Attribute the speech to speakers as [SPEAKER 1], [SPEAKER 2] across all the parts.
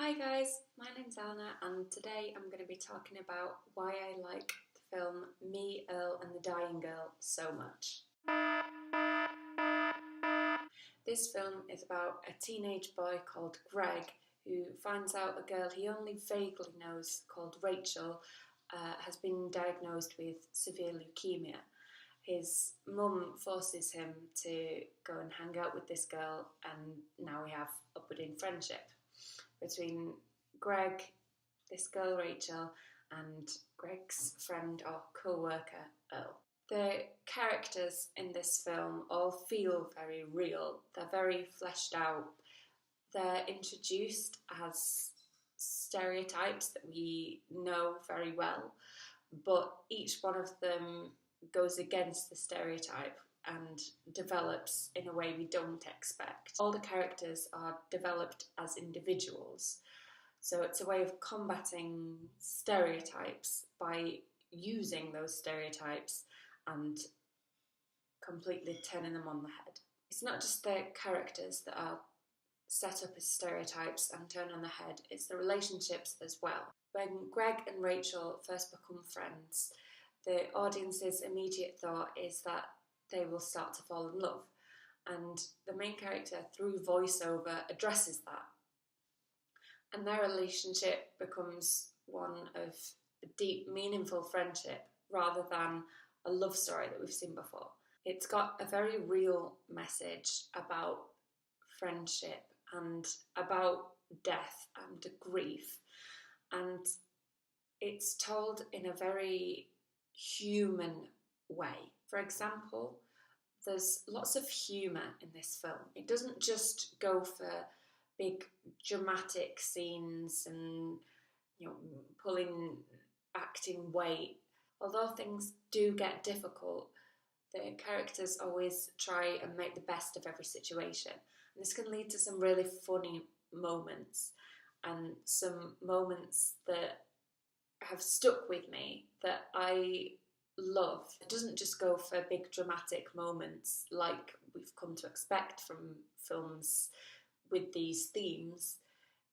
[SPEAKER 1] Hi guys, my name's Eleanor and today I'm going to be talking about why I like the film Me, Earl and the Dying Girl so much. This film is about a teenage boy called Greg who finds out a girl he only vaguely knows called Rachel has been diagnosed with severe leukemia. His mum forces him to go and hang out with this girl, and now we have a budding friendship between Greg, this girl Rachel, and Greg's friend or co-worker Earl. The characters in this film all feel very real. They're very fleshed out. They're introduced as stereotypes that we know very well, but each one of them goes against the stereotype and develops in a way we don't expect. All the characters are developed as individuals, so it's a way of combating stereotypes by using those stereotypes and completely turning them on the head. It's not just the characters that are set up as stereotypes and turned on the head, it's the relationships as well. When Greg and Rachel first become friends, the audience's immediate thought is that they will start to fall in love, and the main character through voiceover addresses that, and their relationship becomes one of a deep, meaningful friendship rather than a love story that we've seen before. It's got a very real message about friendship and about death and grief, and it's told in a very human way. For example, there's lots of humour in this film. It doesn't just go for big dramatic scenes and pulling acting weight. Although things do get difficult, the characters always try and make the best of every situation. And this can lead to some really funny moments and some moments that have stuck with me that I love. It doesn't just go for big dramatic moments like we've come to expect from films with these themes.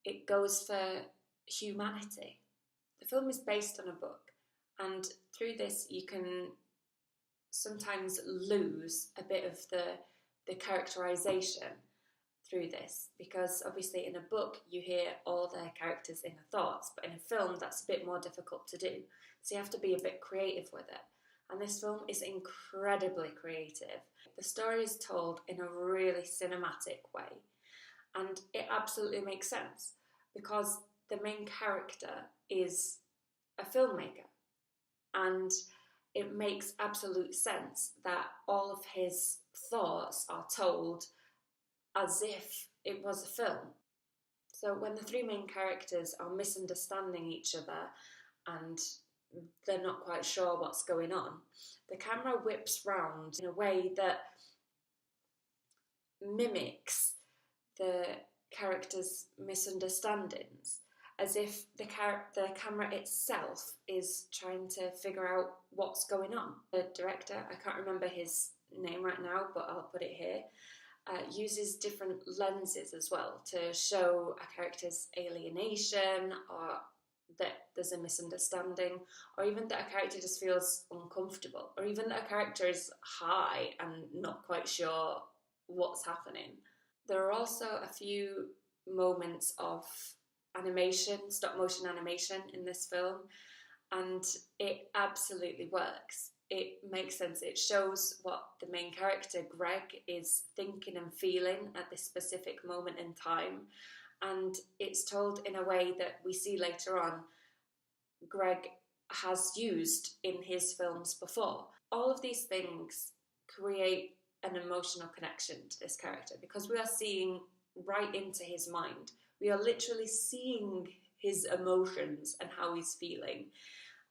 [SPEAKER 1] It goes for humanity. The film is based on a book, and through this you can sometimes lose a bit of the characterization through this, because obviously in a book you hear all their characters' inner thoughts, but in a film that's a bit more difficult to do, so you have to be a bit creative with it. And this film is incredibly creative. The story is told in a really cinematic way, and it absolutely makes sense because the main character is a filmmaker, and it makes absolute sense that all of his thoughts are told as if it was a film. So when the three main characters are misunderstanding each other and they're not quite sure what's going on, the camera whips round in a way that mimics the characters' misunderstandings, as if the camera itself is trying to figure out what's going on. The director, I can't remember his name right now, but I'll put it here, uses different lenses as well to show a character's alienation, or that there's a misunderstanding, or even that a character just feels uncomfortable, or even that a character is high and not quite sure what's happening. There are also a few moments of animation, stop motion animation in this film, and it absolutely works. It makes sense. It shows what the main character, Greg, is thinking and feeling at this specific moment in time, and it's told in a way that we see later on Greg has used in his films before. All of these things create an emotional connection to this character because we are seeing right into his mind. We are literally seeing his emotions and how he's feeling,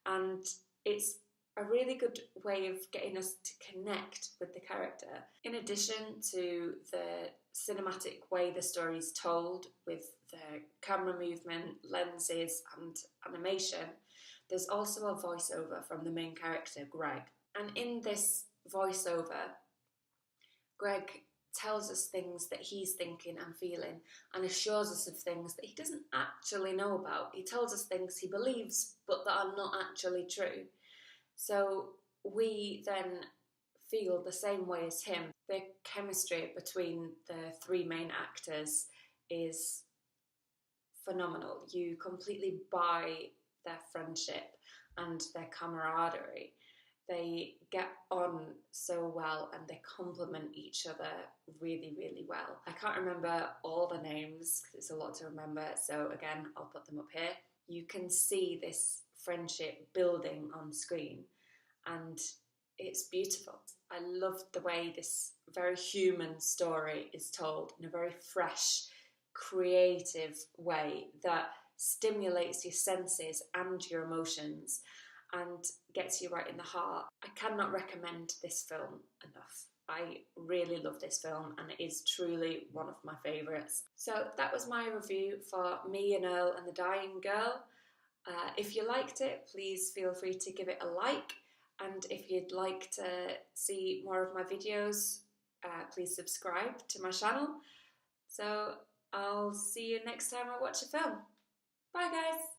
[SPEAKER 1] and it's a really good way of getting us to connect with the character. In addition to the cinematic way the story is told with the camera movement, lenses and animation, there's also a voiceover from the main character, Greg. And in this voiceover, Greg tells us things that he's thinking and feeling and assures us of things that he doesn't actually know about. He tells us things he believes but that are not actually true. So we then feel the same way as him. The chemistry between the three main actors is phenomenal. You completely buy their friendship and their camaraderie. They get on so well and they complement each other really, really well. I can't remember all the names because it's a lot to remember, so again, I'll put them up here. You can see this friendship building on screen and it's beautiful. I love the way this very human story is told in a very fresh, creative way that stimulates your senses and your emotions and gets you right in the heart. I cannot recommend this film enough. I really love this film and it is truly one of my favourites. So that was my review for Me and Earl and the Dying Girl. If you liked it, please feel free to give it a like, and if you'd like to see more of my videos, please subscribe to my channel. So I'll see you next time I watch a film. Bye guys!